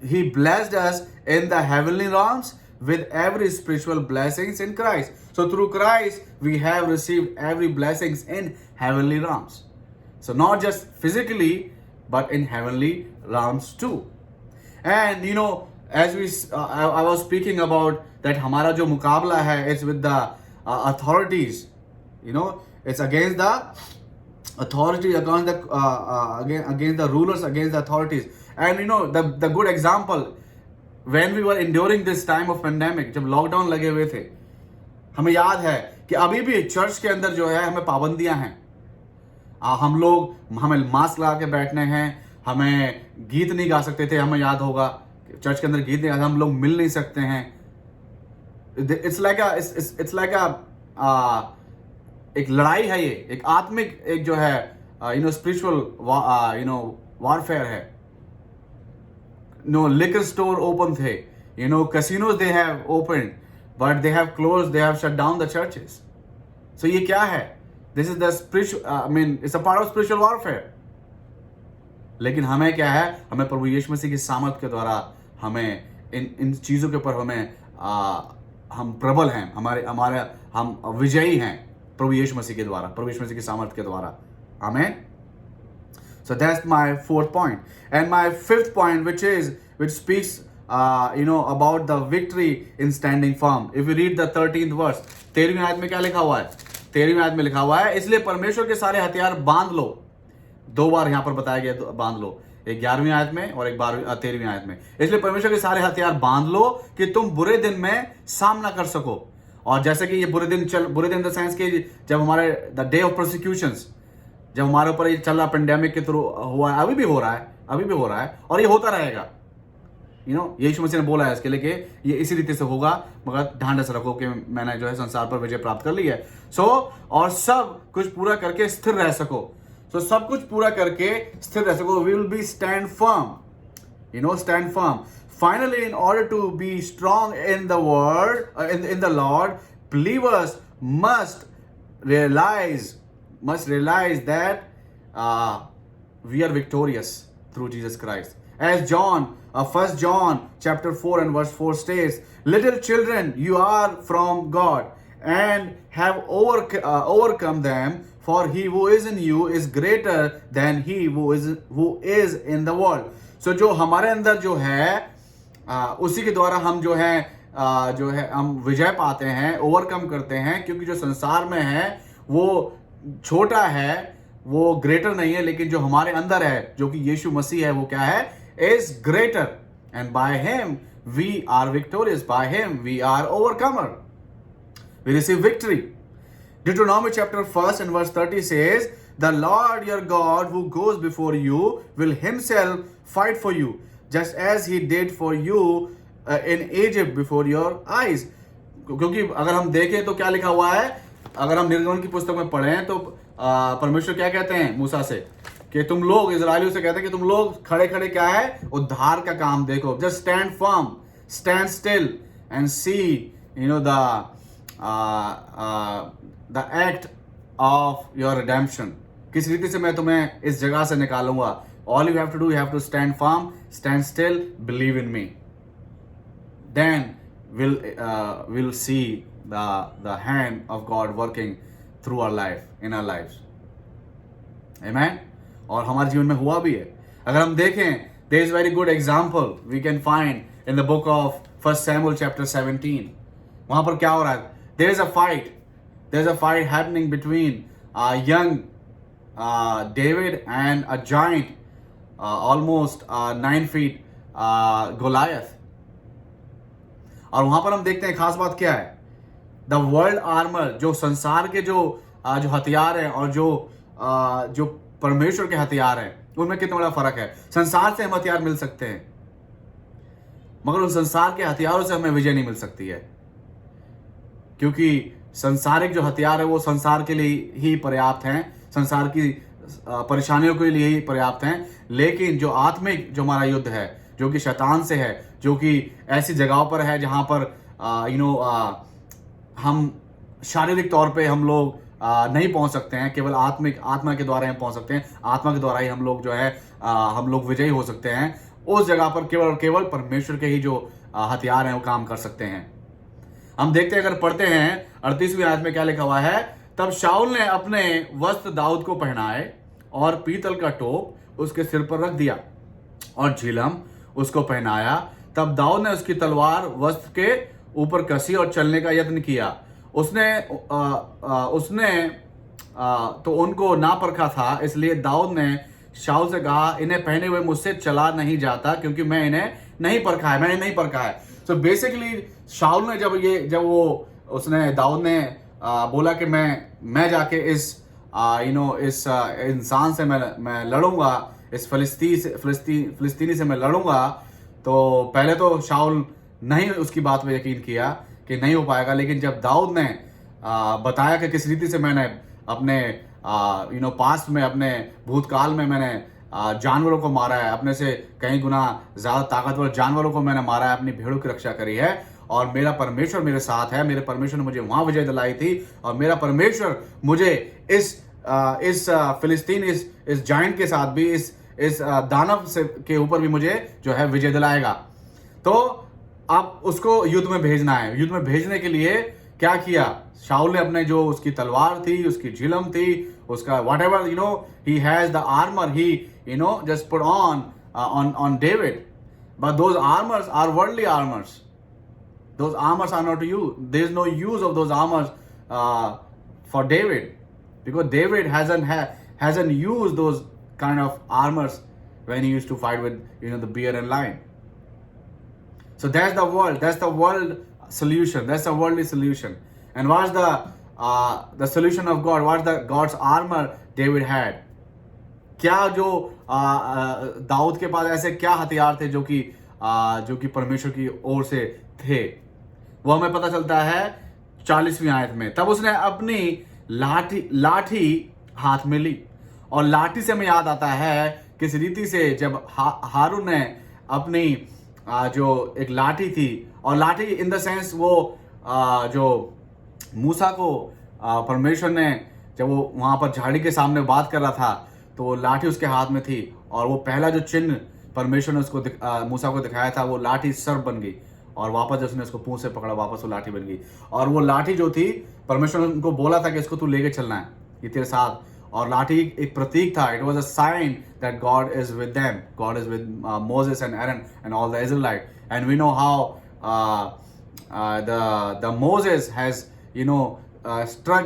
Speaker 1: He blessed us in the heavenly realms with every spiritual blessings in Christ. So through Christ, we have received every blessings in heavenly realms. So not just physically, but in heavenly realms too. And as I was speaking about that, हमारा जो मुकाबला है, it's with the authorities. It's against the authority, against the rulers, against the authorities. And the good example, when we were enduring this time of pandemic, जब lockdown लगे हुए थे, हमें याद है कि अभी भी चर्च के अंदर जो है हमें पाबंदियां हैं। हमें मास्क लगा के बैठने हैं, हमें गीत नहीं गा सकते थे, हमें याद होगा चर्च के अंदर गीत नहीं गा, हम लोग मिल नहीं सकते हैं। इट्स लाइक एक लड़ाई है, ये एक आत्मिक एक जो है स्पिरिचुअल वॉरफेयर है। नो लिकर स्टोर ओपन थे, casinos they have opened, but they have closed, they have shut down the churches. So ये क्या है? This is the spiritual, it's a part of spiritual warfare. लेकिन हमें क्या है? हमें प्रभु यीशु मसीह की सामर्थ के द्वारा हमें इन चीज़ों के ऊपर हम प्रबल हैं, हम विजयी हैं प्रभु यीशु मसीह के द्वारा, प्रभु यीशु मसीह की सामर्थ के द्वारा. आमीन. So that's my fourth point. And my fifth point, which speaks about the victory in standing firm. If you read the 13th verse, 13वीं आयत में क्या लिखा हुआ है? 13वीं आयत में लिखा हुआ है, इसलिए परमेश्वर के सारे हथियार बांध लो. 2 बार यहां पर बताया गया बांध लो, एक 11वीं आयत में और एक 13वीं आयत में. इसलिए परमेश्वर के सारे हथियार बांध लो कि तुम बुरे दिन में सामना कर सको. और जैसे कि ये बुरे दिन द सेंस कि जब हमारे द डे ऑफ प्रोसिक्यूशंस, जब हमारे ऊपर ये चल रहा पेंडेमिक के थ्रू हुआ है, अभी भी हो रहा है और ये होता रहेगा. यीशु मसीह ने बोला है इसके लिए कि ये इसी रीति से होगा, मगर ढांढस रखो कि मैंने जो है संसार पर विजय प्राप्त कर ली है. और सब कुछ पूरा करके स्थिर रह सको. सब कुछ पूरा करके स्थिर रह सको. We will be stand firm. Finally, in order to be strong in the word, in the Lord, believers must realize that we are victorious through Jesus Christ. As 1 John chapter 4 and verse 4 states, little children, you are from God and have overcome them, for he who is in you is greater than he who is in the world. So जो हमारे अंदर जो है उसी के द्वारा हम जो है हम विजय पाते हैं, ओवरकम करते हैं, क्योंकि जो संसार में है वो छोटा है, वो ग्रेटर नहीं है, लेकिन जो हमारे अंदर है जो कि यीशु मसीह है वो क्या है? Is greater. And by him we are victorious, by him we are overcomer, we receive victory. Deuteronomy chapter 1 and verse 30 says, the Lord your God who goes before you will himself fight for you, just as he did for you in Egypt before your eyes. क्योंकि अगर हम देखें तो क्या लिखा हुआ है, अगर हम निर्गमन की पुस्तक में पढ़ें तो परमेश्वर क्या कहते हैं मूसा से, कि तुम लोग इजरायलियों से कहते हैं कि तुम लोग खड़े खड़े क्या है, उद्धार का काम देखो. Just stand firm, stand still and see the act of your redemption. किस रीति से मैं तुम्हें इस जगह से निकालूंगा. All you have to do, you have to stand firm, stand still, believe in me. Then we'll see the hand of God working through our life, in our lives. Amen. और हमारे जीवन में हुआ भी है. अगर हम देखें, there is very good example we can find in the book of 1 Samuel chapter 17. वहाँ पर क्या हो रहा है? There is a fight happening between a young David and a giant, almost 9 feet Goliath. और वहां पर हम देखते हैं खास बात क्या है, द वर्ल्ड आर्मर, जो संसार के जो हथियार हैं और जो परमेश्वर के हथियार हैं, उनमें कितना बड़ा फर्क है. संसार से हम हथियार मिल सकते हैं, मगर उन संसार के हथियारों से हमें विजय नहीं मिल सकती है, क्योंकि संसारिक जो हथियार है वो संसार के लिए ही पर्याप्त हैं, संसार की परेशानियों के लिए ही पर्याप्त हैं. लेकिन जो आत्मिक जो हमारा युद्ध है, जो कि शैतान से है, जो कि ऐसी जगहों पर है जहां पर हम शारीरिक तौर पे हम लोग नहीं पहुंच सकते हैं, केवल आत्मा के द्वारा हम पहुंच सकते हैं. आत्मा के द्वारा ही हम लोग जो है हम लोग विजयी हो सकते हैं. उस जगह पर केवल परमेश्वर के ही जो हथियार हैं वो काम कर सकते हैं. हम देखते हैं, अगर पढ़ते हैं 38वीं आयत में क्या लिखा हुआ है, तब शाऊल ने अपने वस्त्र दाऊद को पहनाए और पीतल का टोप उसके सिर पर रख दिया और झिलम उसको पहनाया. तब दाऊद ने उसकी तलवार वस्त्र के ऊपर कसी और चलने का यत्न किया. उसने तो उनको ना परखा था, इसलिए दाऊद ने शाऊल से कहा, इन्हें पहने हुए मुझसे चला नहीं जाता, क्योंकि मैं इन्हें नहीं परखा है. So basically शाऊल ने उसने दाऊद ने बोला कि मैं जाके इस इंसान से मैं लड़ूंगा, इस फिलिस्तीनी से मैं लड़ूंगा. तो पहले तो शाऊल नहीं उसकी बात पे यकीन किया कि नहीं हो पाएगा, लेकिन जब दाऊद ने बताया कि किस रीति से मैंने अपने पास्ट में, अपने भूतकाल में मैंने जानवरों को मारा है, अपने से कई गुना ज़्यादा ताकतवर जानवरों को मैंने मारा है, अपनी भेड़ों की रक्षा करी है, और मेरा परमेश्वर मेरे साथ है। मेरे परमेश्वर ने मुझे वहाँ विजय दिलाई थी, और मेरा परमेश्वर मुझे इस फिलिस्तीन, इस जायंट के साथ भी, इस दानव से के ऊपर भी मुझे जो है विजय दिलाएगा। तो अब उसको युद्ध में भेजना है। युद्ध में भेजने के लिए क्या किया? शाऊल ने अपने जो उसकी तलवार थी, उसकी झिलम थी, उसका whatever, he has the armor, he just put on David, but those armors are worldly armors. Those armors are not to you. There is no use of those armors for David, because David hasn't used those kind of armors when he used to fight with the bear and lion. So that's the world solution. That's the worldly solution. And what's the solution of God? What's the God's armor David had? क्या जो दाऊद के पास ऐसे क्या हथियार थे जो कि परमेश्वर की ओर से थे, वो हमें पता चलता है 40वीं आयत में। तब उसने अपनी लाठी हाथ में ली, और लाठी से हमें याद आता है किस रीति से जब हारून ने अपनी जो एक लाठी थी, और लाठी इन द सेंस वो जो मूसा को परमेश्वर ने जब वो वहाँ पर झाड़ी के सामने बात कर रहा था, तो लाठी उसके हाथ में थी, और वो पहला जो चिन्ह परमेश्वर ने उसको मूसा को दिखाया था, वो लाठी सर्प बन गई, और वापस जब उसने उसको पूंछ से पकड़ा, वापस वो लाठी बन गई। और वो लाठी जो थी, परमेश्वर ने उनको बोला था कि इसको तू लेके चलना है, ये तेरे साथ। और लाठी एक प्रतीक था। It was a sign that God is with them, God is with Moses and Aaron and all the Israelite. And we know how the Moses has struck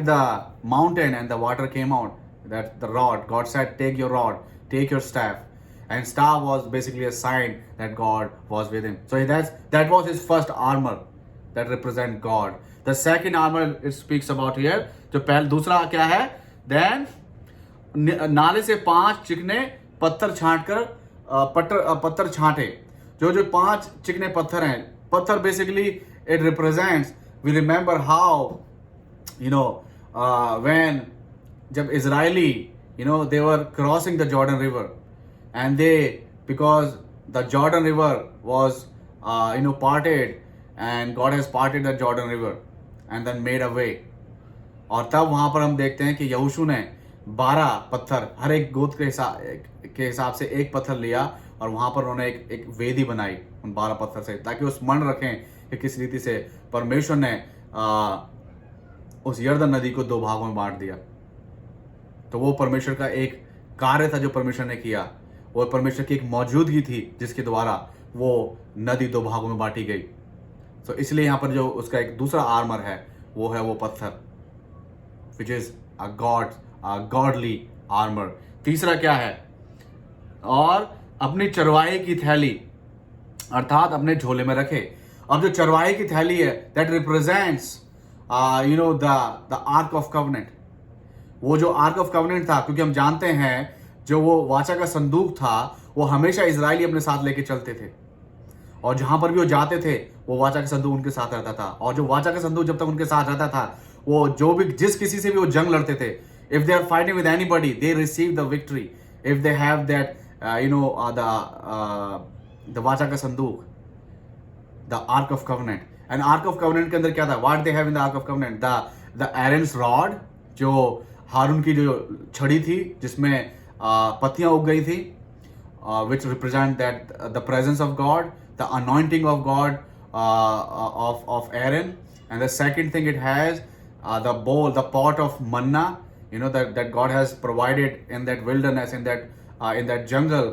Speaker 1: the mountain, and the water came out. That the rod, God said, take your rod, take your staff, and staff was basically a sign that God was with him. So that was his first armor that represent God. The second armor it speaks about here, जो दूसरा क्या है? Then नाले से 5 चिकने पत्थर छांट कर पत्थर छांटे। जो 5 चिकने पत्थर हैं, पत्थर basically it represents, we remember how when जब Israeli they were crossing the Jordan River, and because the Jordan River was parted, and God has parted the Jordan River and then made a way. और तब वहाँ पर हम देखते हैं कि यहोशू ने 12 पत्थर, हर एक गोत्र के हिसाब से एक पत्थर लिया, और वहाँ पर उन्होंने एक वेदी बनाई उन 12 पत्थर से, ताकि वो स्मरण रखें कि किस रीति से परमेश्वर ने उस यर्दन नदी को 2 भागों में बांट दिया। तो वो परमेश्वर का एक कार्य था जो परमेश्वर ने किया, वो परमेश्वर की एक मौजूदगी थी जिसके द्वारा वो नदी 2 भागों में बांटी गई। तो इसलिए यहाँ पर जो उसका एक दूसरा आर्मर है, वो है वो पत्थर, which is a godly armour. तीसरा क्या है? और अपनी चरवाहे की थैली, अर्थात अपने झोले में रखे। अब जो चरवाहे की थैली है, that represents the ark of covenant. वो जो आर्क ऑफ कवनेंट था, क्योंकि हम जानते हैं जो वो वाचा का संदूक था, वो हमेशा इजरायली अपने साथ लेके चलते थे, और जहां पर भी वो जाते थे, वो वाचा का संदूक उनके साथ रहता था। और जो वाचा का संदूक जब तक उनके साथ रहता था, वो जिस किसी से भी वो जंग लड़ते थे, if they are fighting with anybody, they receive the victory if they have that the वाचा का संदूक, the ark of covenant. And ark of covenant के अंदर क्या था? What they have in the ark of covenant? The Aaron's rod, जो हारून की जो छड़ी थी जिसमें पत्तियां उग गई थी, which represent that the presence of God, the anointing of God of Aaron. And the second thing, it has the bowl, the pot of manna, that God has provided in that wilderness, in that jungle,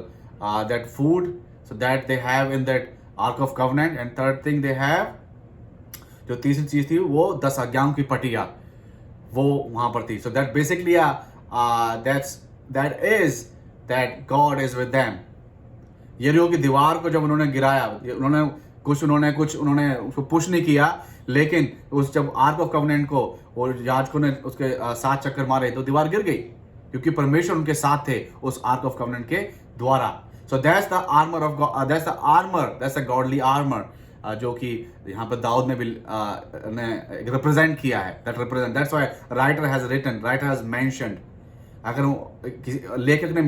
Speaker 1: that food, so that they have in that Ark of Covenant. And third thing they have, जो तीसरी चीज थी, वो 10 आज्ञाओं की पटिया वो वहां पर थी. So that basically that is that God is with them. यरीहो की दीवार को जब उन्होंने गिराया, उन्होंने उसको पुश नहीं किया, लेकिन उस जब आर्क ऑफ कवनेंट को और याजकों ने उसके 7 चक्कर मारे तो दीवार गिर गई, क्योंकि परमेश्वर उनके साथ थे उस आर्क ऑफ कवनेंट के द्वारा. So that's the armour of God, that's the godly armour, जो कि यहाँ पर दाऊद ने भी रिप्रेजेंट किया है. That's why writer has mentioned अगर लेखक ने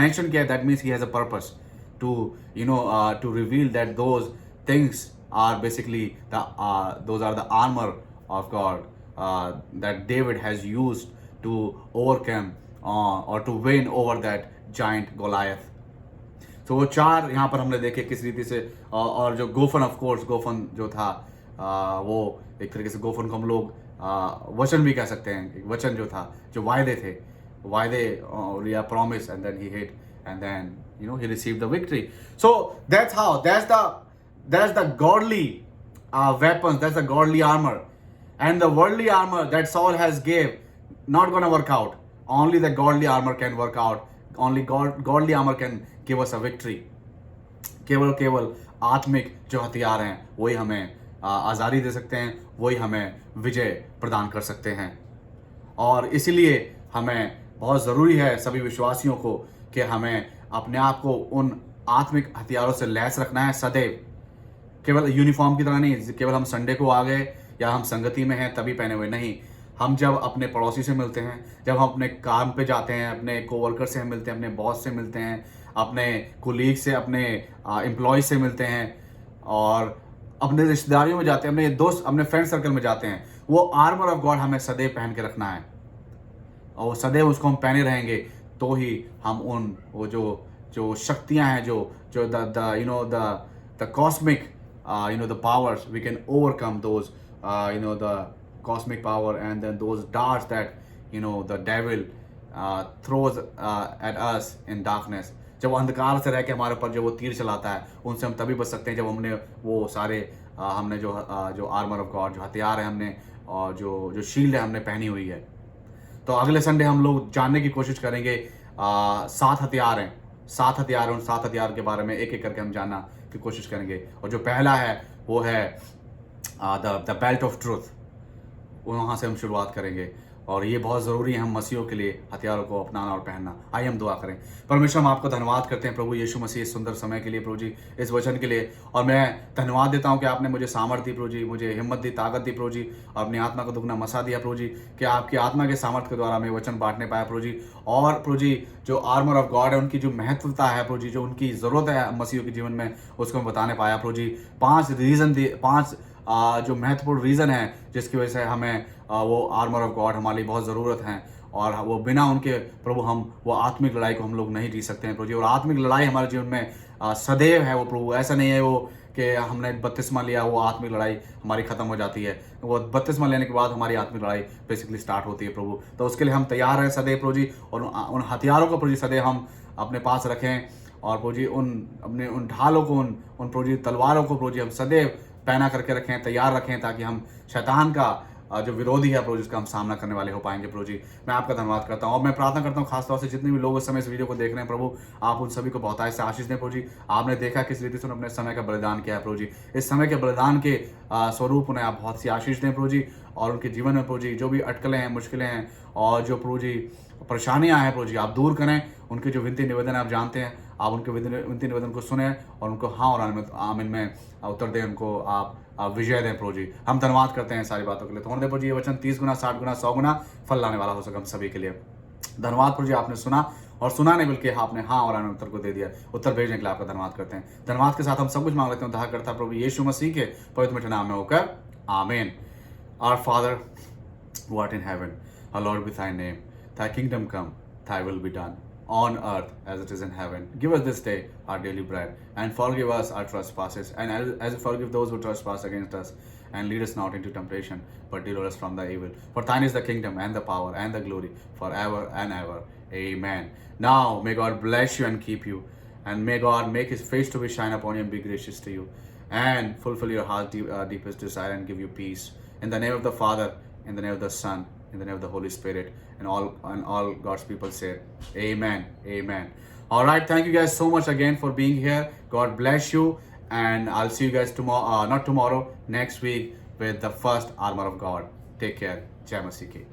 Speaker 1: मेंशन किया that means he has a purpose to to reveal that those things are basically those are the armor of God that David has used to overcome or to win over that giant Goliath. तो वो 4 यहाँ पर हमने देखे किस रीति से और जो गोफन ऑफ कोर्स गोफन जो था वो एक तरीके से गोफन को हम लोग वचन भी कह सकते हैं, एक वचन जो था, जो वायदे थे, वायदे या promise, and then he hit and then he received the victory. So that's the godly weapons, that's the godly armor, and the worldly armor that Saul has gave not gonna work out. Only the godly armor can work out. Only godly armor can give us a victory. केवल आत्मिक जो हथियार हैं वही हमें आज़ादी दे सकते हैं, वही हमें विजय प्रदान कर सकते हैं। और इसीलिए हमें बहुत ज़रूरी है सभी विश्वासियों को कि हमें अपने आप को उन आत्मिक हथियारों से लैस रखना है सदैव। केवल यूनिफॉर्म की तरह नहीं, केवल हम संडे को आ गए या हम संगति में हैं तभी पहने हुए नहीं। हम जब अपने पड़ोसी से मिलते हैं, जब हम अपने काम पे जाते हैं, अपने कोवर्कर से मिलते हैं, अपने बॉस से मिलते हैं, अपने कोलीग से, अपने एम्प्लॉय से मिलते हैं, और अपने रिश्तेदारियों में जाते हैं, अपने दोस्त, अपने फ्रेंड सर्कल में जाते हैं, वो आर्मर ऑफ गॉड हमें सदैव पहन के रखना है। और सदैव उसको हम पहने रहेंगे तो ही हम उन वो जो शक्तियां हैं, जो the cosmic the powers, we can overcome those the cosmic power and then those darts that the devil throws at us in darkness. जब अंधकार से रह के हमारे ऊपर जब वो तीर चलाता है, उनसे हम तभी बच सकते हैं जब हमने वो सारे हमने जो आर्मर ऑफ गॉड, जो हथियार है हमने, और जो शील्ड है हमने पहनी हुई है। तो अगले संडे हम लोग जानने की कोशिश करेंगे 7 हथियार हैं, 7 हथियार, उन 7 हथियार के बारे में एक एक करके हम जानना की कोशिश करेंगे। और जो पहला है वो है द बेल्ट ऑफ ट्रूथ, वहाँ से हम शुरुआत करेंगे। और ये बहुत ज़रूरी है हम मसीहों के लिए हथियारों को अपनाना और पहनना। आइए हम दुआ करें। परमेश्वर, हम आपको धन्यवाद करते हैं प्रभु यीशु मसीह इस सुंदर समय के लिए प्रभु जी, इस वचन के लिए। और मैं धन्यवाद देता हूँ कि आपने मुझे सामर्थ दी प्रभु जी, मुझे हिम्मत दी, ताकत दी प्रभु जी, और अपनी आत्मा को दुगना मसा दिया प्रभु जी, कि आपकी आत्मा के सामर्थ के द्वारा मैं वचन बांटने पाया प्रभु जी। और प्रभु जी जो आर्मर ऑफ गॉड है, उनकी जो महत्वता है प्रभु जी, जो उनकी ज़रूरत है मसीहों के जीवन में, उसको मैं बताने पाया प्रभु जी। 5 जो महत्वपूर्ण रीज़न है जिसकी वजह से हमें वो आर्मर ऑफ गॉड हमारे लिए बहुत ज़रूरत है, और वो बिना उनके प्रभु हम वो आत्मिक लड़ाई को हम लोग नहीं जी सकते हैं प्रभु जी। और आत्मिक लड़ाई हमारे जीवन में सदैव है वो प्रभु, ऐसा नहीं है वो कि हमने बपतिस्मा लिया वो आत्मिक लड़ाई हमारी ख़त्म हो जाती है। वो बपतिस्मा लेने के बाद हमारी आत्मिक लड़ाई बेसिकली स्टार्ट होती है प्रभु। तो उसके लिए हम तैयार हैं सदैव प्रभु जी, और उन हथियारों को प्रभु जी सदैव हम अपने पास रखें, और प्रभु जी उन ढालों को, उन प्रभु जी तलवारों को प्रभु जी हम सदैव पहना करके रखें, तैयार रखें, ताकि हम शैतान का जो विरोधी है प्रभु जिसका हम सामना करने वाले हो पाएंगे प्रभु जी। मैं आपका धन्यवाद करता हूँ, और मैं प्रार्थना करता हूँ खासतौर से जितने भी लोग इस समय इस वीडियो को देख रहे हैं प्रभु, आप उन सभी को बहुतायत से आशीष दें प्रभु जी। आपने देखा किस रीति से उन्होंने अपने समय का बलिदान किया है प्रभु जी, इस समय के बलिदान के स्वरूप उन्हें आप बहुत सी आशीष दें प्रभु जी। और उनके जीवन में प्रभु जी जो भी अटकलें हैं, मुश्किलें हैं, और जो प्रभु जी परेशानियां हैं प्रभु जी, आप दूर करें। उनके जो विनती निवेदन आप जानते हैं, आप उनके विनती निवेदन को सुने और उनको हाँ और आमीन में उत्तर दें, उनको आप विजय दें प्रभु जी। हम धन्यवाद करते हैं सारी बातों के लिए। तो होने प्रभु जी ये वचन 30 गुना, 60 गुना, 100 गुना फल लाने वाला हो सके हम सभी के लिए। धन्यवाद प्रभु जी, आपने सुना, और सुना नहीं बल्कि आपने हाँ और आमीन उत्तर को दे दिया। उत्तर भेजने के लिए आपका धन्यवाद करते हैं। धन्यवाद के साथ हम सब कुछ मांग लेते हैं उद्धार करता प्रभु यीशु मसीह के पवित्र मीठे नाम में होकर, आमीन। Our Father who art in heaven, hallowed be thy name. Thy kingdom come, thy will be done on earth as it is in heaven. Give us this day our daily bread, and forgive us our trespasses, and as we forgive those who trespass against us. And lead us not into temptation, but deliver us from the evil. For thine is the kingdom, and the power, and the glory, forever and ever. Amen. Now, may God bless you and keep you, and may God make his face to be shine upon you and be gracious to you, and fulfill your heart's deepest desire and give you peace. In the name of the Father, in the name of the Son, in the name of the Holy Spirit, and all God's people say, Amen, Amen. All right, thank you guys so much again for being here. God bless you, and I'll see you guys tomorrow, not tomorrow, next week with the first armor of God. Take care. Jai Masih Ki.